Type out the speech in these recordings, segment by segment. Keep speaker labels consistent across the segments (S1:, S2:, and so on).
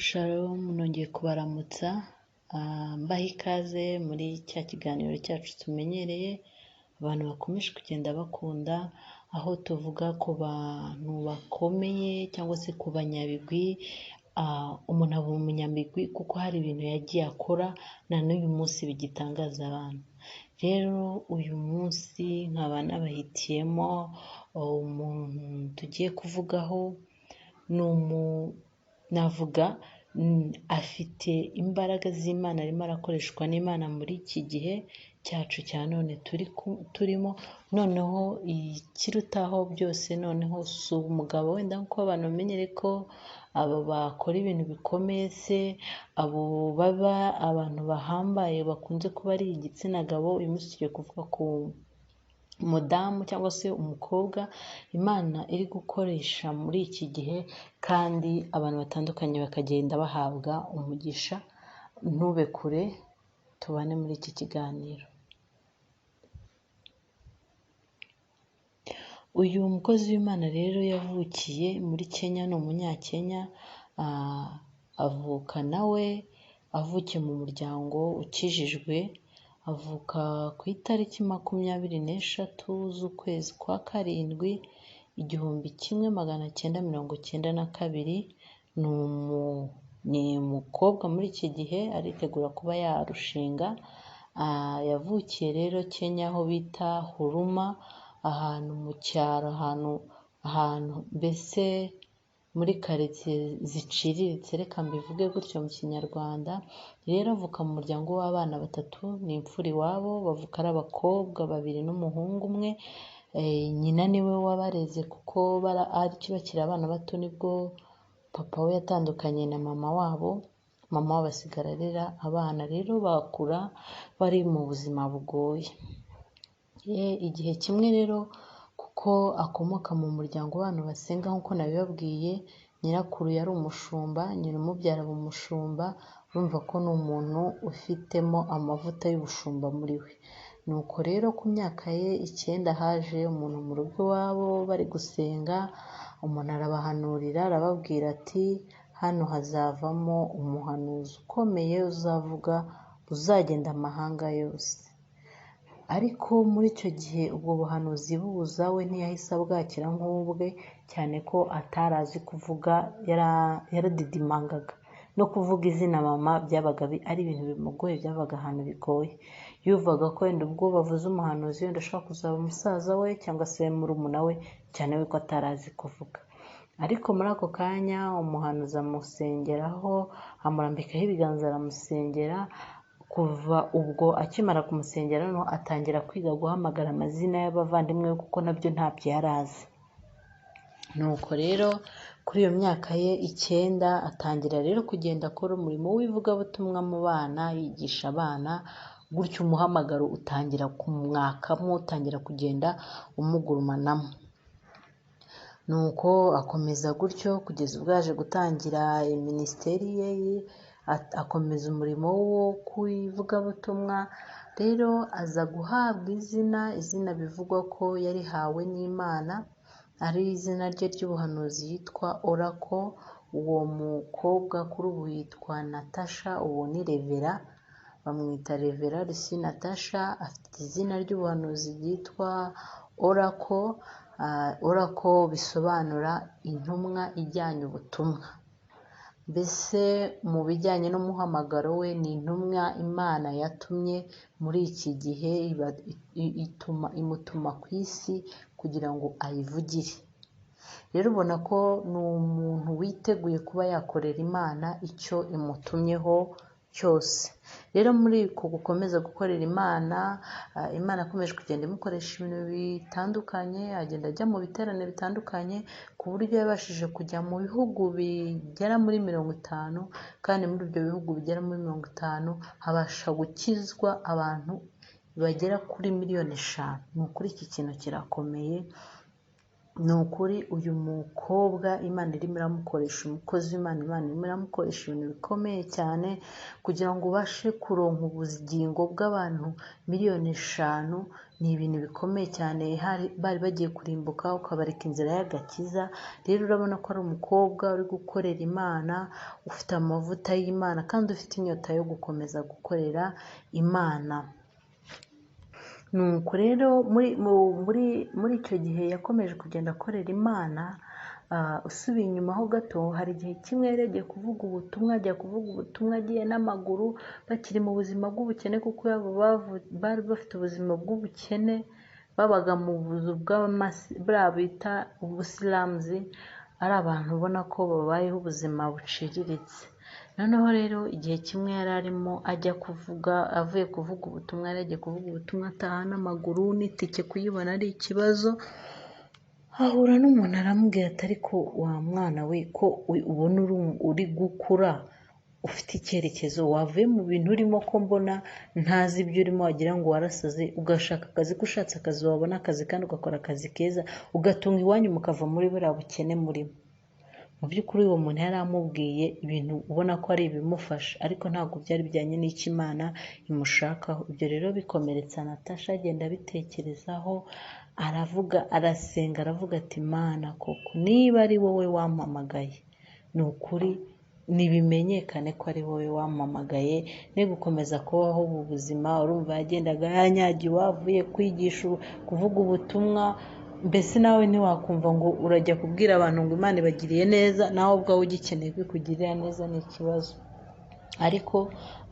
S1: Shalom nongeye kubaramutsa mbaha ikaze muri cya kiganiro cyacu tumenyereye abantu bakomeje kugenda bakunda, aho tuvuga ku bantu bakomeye cyangwa se ku banyabigwi. Umuntu aba umunyabigwi kuko hari ibintu yagiye akora na n'uyu munsi bigitangaza abantu. Rero uyu munsi nkaba nabahitiyemo umuntu tugiye kuvugaho, navuga afite imbaraga z'Imana, arimo arakoreshwa n'Imana muri iki gihe cyacu cya none turimo. Noneho ikirutaho byose, noneho si umugabo wenda nk'uko abantu bamenyere ko abo bakora ibintu bikomeye, se abo baba abantu bahambaye bakunze kuba ari igitsina gabo. Uyu munsi tugiye kuvuga ku umudamu cyangwa se umukobwa Imana iri gukoresha muri iki gihe, kandi abantu batandukanye bakagenda bahabwa umugisha. Ntube kure, tubane muri iki kiganiro. Uyu mukozi w'Imana rero yavukiye muri Kenya, ni umunyakenya. Avuka nawe avukiye mu muryango ukijijwe. Avuka ku itariki 26 z'ukwezi kwa karindwi 1992. Ni umukobwa muri iki gihe aritegura kuba yarushinga. Yavukiye rero Kenya, aho bita Huruma, ahantu mu cyaro, ahantu mbese muri karitsiye ziciriritse, reka mbivuge gutyo mu kinyarwanda. Rero avuka mu muryango w'abana batatu, ni imfura iwabo. Bavuka ari abakobwa 2 n'umuhungu umwe. Nyina niwe wabareze kuko bakiri abana bato nibwo papa we yatandukanye na mama wabo. Mama wabo asigara arera abana, rero bakura bari mu buzima bugoye. Igihe kimwe rero, kuko akomoka mu muryango w'abantu basenga nk'uko nabibabwiye, nyirakuru yari umushumba, nyina umubyara aba umushumba. Urumva ko ni umuntu ufitemo amavuta y'ubushumba muri we. Nuko rero ku myaka ye 9 haje umuntu mu rugo iwabo bari gusenga. Umuntu arabahanurira, arababwira ati hano hazavamo umuhanuzi ukomeye uzavuga, uzagenda amahanga yose. Ariko muri icyo gihe ubwo buhanuzi buza, we ntiyahise abwakira nk'ubwe, cyane ko atarazi kuvuga. Yaradidimangaga no kuvuga izina mama byabaga ari ibintu bimugoye, byabaga ahantu bigoye. Yuvaga ko wenda ubwo bavuze umuhanuzi wenda ashobora kuzaba umusaza we cyangwa se murumuna we, cyane we ko atarazi kuvuga. Ariko muri ako kanya umuhanuzi amusengeraho, amurambikaho ibiganza, aramusengera. Kuva ubwo akimara kumusengera, no atangira kwiga guhamagara amazina y'abavandimwe we, kuko nabyo ntabyo yari azi. Nuko rero kuri iyo myaka ye 9 atangira rero kugenda akora umurimo w'ivugabutumwa mu bana, yigisha abana. Gutyo umuhamagaro utangira kumwakamo, utangira kugenda umugurumanamo. Nuko akomeza gutyo kugeza ubwo yaje gutangira minisiteri ye, akomeza umurimo wo kuvugabutumwa. Rero aza guhabwa izina bivugwa ko yarihawe n'Imana, ari izina rye ry'ubuhanuzi yitwa Oracle. Uwo mukobwa kuri ubu yitwa Natasha, uwo ni Revera, bamwita Revera Lucy Natasha. Afite izina ry'ubuhanuzi ryitwa Oracle. Oracle bisobanura intumwa ijyanye ubutumwa. Mbese mu bijyanye n'umuhamagaro we, ni intumwa Imana yatumye muri iki gihe, imutuma ku isi kugira ngo ayivugire. Rero ubona ko ni umuntu witeguye kuba yakorera Imana icyo imutumyeho cyose. Rero muri uko gukomeza gukorera Imana, Imana akomeje kugenda imukoresha ibintu bitandukanye. Agenda ajya mu biterane bitandukanye, ku buryo yabashije kujya mu bihugu bigera muri 50, kandi muri ibyo bihugu bigera muri 50 habasha gukizwa abantu bagera kuri 5 miliyoni. Ni ukuri iki kintu kirakomeye. ni ukuri uyu mukobwa Imana irimo iramukoresha, umukozi w'Imana, Imana irimo iramukoresha ibintu bikomeye cyane kugira ngo ubashe kuronka ubugingo bw'abantu 5,000,000. Ni ibintu bikomeye cyane, bari bagiye kurimbuka ukabareka inzira y'agakiza. Rero urabona ko ari umukobwa uri gukorera Imana, ufite amavuta y'Imana kandi ufite inyota yo gukomeza gukorera Imana. Nuko rero muri icyo gihe yakomeje kugenda akorera Imana. Usubiye inyuma ho gato, hari igihe kimwe yari yagiye kuvuga ubutumwa, agiye n'amaguru, bakiri mu buzima bw'ubukene, kuko bari bafite ubuzima bw'ubukene, babaga mu buzu bwa bita ubusilamuzi, ari abantu ubona ko babayeho ubuzima buciriritse. Noneho rero igihe kimwe yari arimo avuye kuvuga ubutumwa, yari yagiye kuvuga ubutumwa ataha n'amaguru, n'itike kuyibona ari ikibazo. Ahura n'umuntu aramubwira ati ariko wa mwana we, ko ubona uri gukura, ufite icyerekezo, wavuye mu bintu urimo, ko mbona ntazi ibyo urimo, wagira ngo warasaze, ugashaka akazi, ko ushatse akazi wabona akazi kandi ugakora akazi keza, ugatunga iwanyu mukava muri buriya bukene murimo. Mu by'ukuri uwo muntu yari amubwiye ibintu ubona ko ari ibimufasha, ariko ntabwo byari bijyanye n'icyo Imana imushakaho. Ibyo rero bikomeretsa Natasha, agenda abitekerezaho, aravuga, arasenga, aravuga ati Mana koko niba ari wowe wampamagaye, ni ukuri nibimenyekane ko ari wowe wampamagaye, ne gukomeza kubaho ubu buzima. Urumva yagendaga yanyagiwe, avuye kwigisha, kuvuga ubutumwa. Mbese nawe ntiwakumva ngo urajya kubwira abantu ngo Imana ibagiriye neza, nawe ubwawe ugikeneye kwikugirira neza, ni ikibazo. Ariko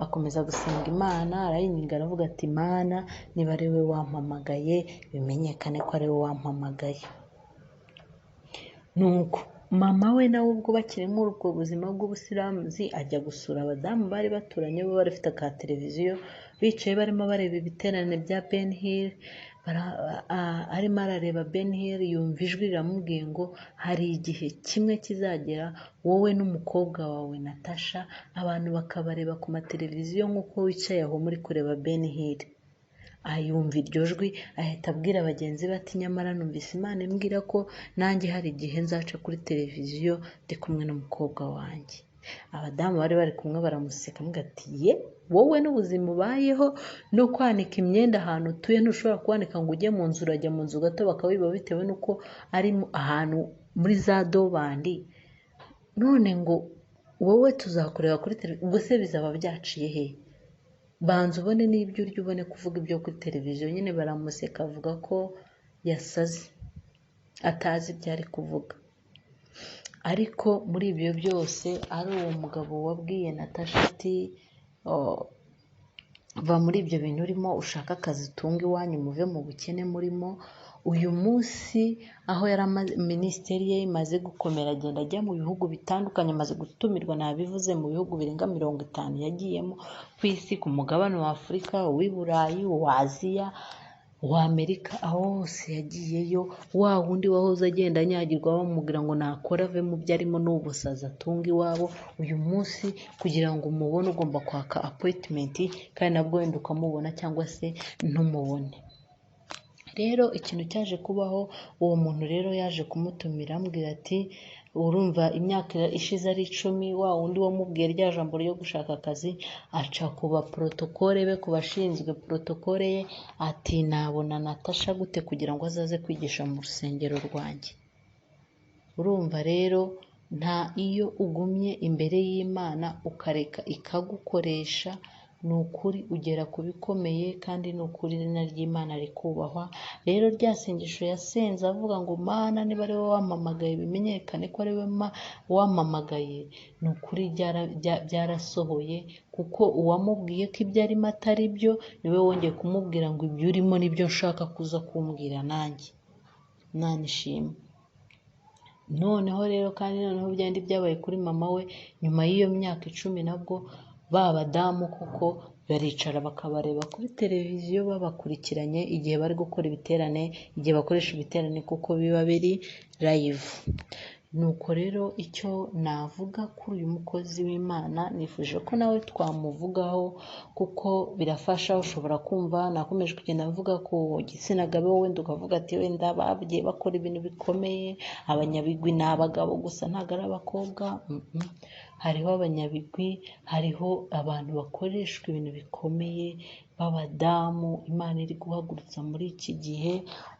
S1: akomeza gusenga Imana, arayinginga, aravuga ati Mana niba ari wowe wampamagaye, bimenyekane ko ari wowe wampamagaye. Nuko mama we nawe ubwo bakiri muri ubwo buzima bw'ubusilamuzi, ajya gusura abadamu bari baturanye, bo bari bafite ka televiziyo, bicaye barimo bareba ibiterane bya Ben Hill. Arimo arareba Ben Hill, yumva ijwi riramubwiye ngo hari igihe kimwe kizagera wowe n'umukobwa wawe Natasha, abantu bakabareba ku mateleviziyo nk'uko wicaye aho muri kureba Ben Hill. Ayumva iryo jwi, ahita abwira bagenzi be ati nyamara numvise Imana imbwira ko nanjye hari igihe nzaca kuri televiziyo ndi kumwe n'umukobwa wanjye. Abadamu bari bari kumwe baramuseka, amuga ati ye, wowe n'ubuzima ubayeho no kwanika imyenda ahantu utuye, ntushobora kwanika ngo ujye mu nzu, urajya mu nzu gato bakawiba, bitewe n'uko ari ahantu muri za dobandi, none ngo wowe tuzakureba kuri televiziyo, ubwo se bizaba byaciye he? Banza ubone n'ibyo urya, ubone kuvuga ibyo kuri televiziyo. Nyine baramuseka, avuga ko yasaze, atazi ibyo ari kuvuga. Ariko muri ibyo byose ari uwo mugabo wabwiye Natasha ati va muri ibyo bintu urimo, ushaka akazi utunga iwanyu, muve mu bukene murimo. Uyu munsi aho minisiteri ye imaze gukomera, agenda ajya mu bihugu bitandukanye, amaze gutumirwa, nabivuze, mu bihugu birenga 50 yagiyemo ku isi, ku mugabane wa Afurika, uw'i Burayi, uwa Aziya, uwa Amerika, aho hose yagiyeyo. Wa wundi wahoze agenda anyagirwa bamubwira ngo nakora ave mu byo arimo n'ubusazi atunga iwabo, uyu munsi kugira ngo umubone ugomba kwaka appointment, kandi nabwo wenda ukamubona cyangwa se ntumubone. Rero ikintu cyaje kubaho, uwo muntu rero yaje kumutumira amubwira ati urumva imyaka ishize ari 10, wa wundi wamubwiye rya jambo ryo gushaka akazi aca kuba protokole be, ku bashinzwe protokole ye, ati nabona Natasha gute kugira ngo azaze kwigisha mu rusengero rwanjye. Urumva rero iyo ugumye imbere y'Imana ukareka ikagukoresha, ni ukuri ugera ku bikomeye, kandi ni ukuri izina ry'Imana rikubahwa. Rero rya sengesho yasenze avuga ngo Mana niba ari wowe wampamagaye, bimenyekane ko ari wowe wampamagaye, ni ukuri byarasohoye, kuko uwamubwiye ko ibyo arimo atari byo niwe wongeye kumubwira ngo ibyo urimo nibyo nshaka kuza kumbwira nanjye. Imana ishimwe. Noneho rero kandi noneho byandi byabaye kuri mama we, nyuma y'iyo myaka 10 nabwo ba badamu kuko baricara bakabareba kuri televiziyo babakurikiranye igihe bari gukora ibiterane, igihe bakoresha ibiterane kuko biba biri live. nuko rero icyo navuga kuri uyu mukozi w'Imana, nifuje ko nawe twamuvugaho kuko birafasha. Ushobora kumva nakomeje kugenda mvuga ku gitsina gabo, wenda ukavuga ati wenda bagiye bakora ibintu bikomeye, abanyabigwi ni abagabo gusa ntabwo ari abakobwa. Hariho abanyabigwi, hariho abantu bakoreshwa ibintu bikomeye b'abadamu Imana iri guhagurutsa muri iki gihe.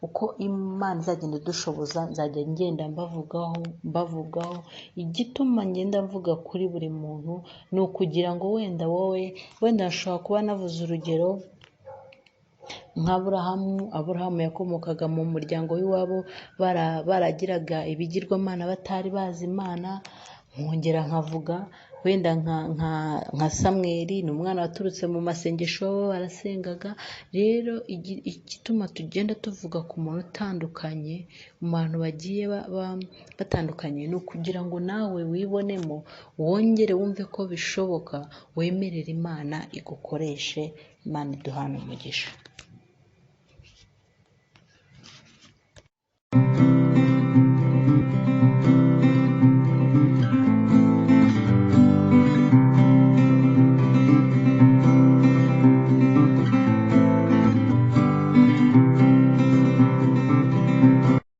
S1: Uko Imana izagenda idushoboza nzajya ngenda mbavugaho. Igituma ngenda mvuga kuri buri muntu ni ukugira ngo wenda ashobora kuba navuze urugero nk'Aburahamu yakomokaga mu muryango w'iwabo baragiraga ibigirwamana batari bazi Imana. Nkongera nkavuga wenda nka Samweli, ni umwana waturutse mu masengesho, barasengaga. Rero igituma tugenda tuvuga ku muntu utandukanye, mu bantu bagiye batandukanye, ni ukugira ngo nawe wibonemo, wongere wumve ko bishoboka, wemerere Imana igukoreshe. Imana iduhane umugisha.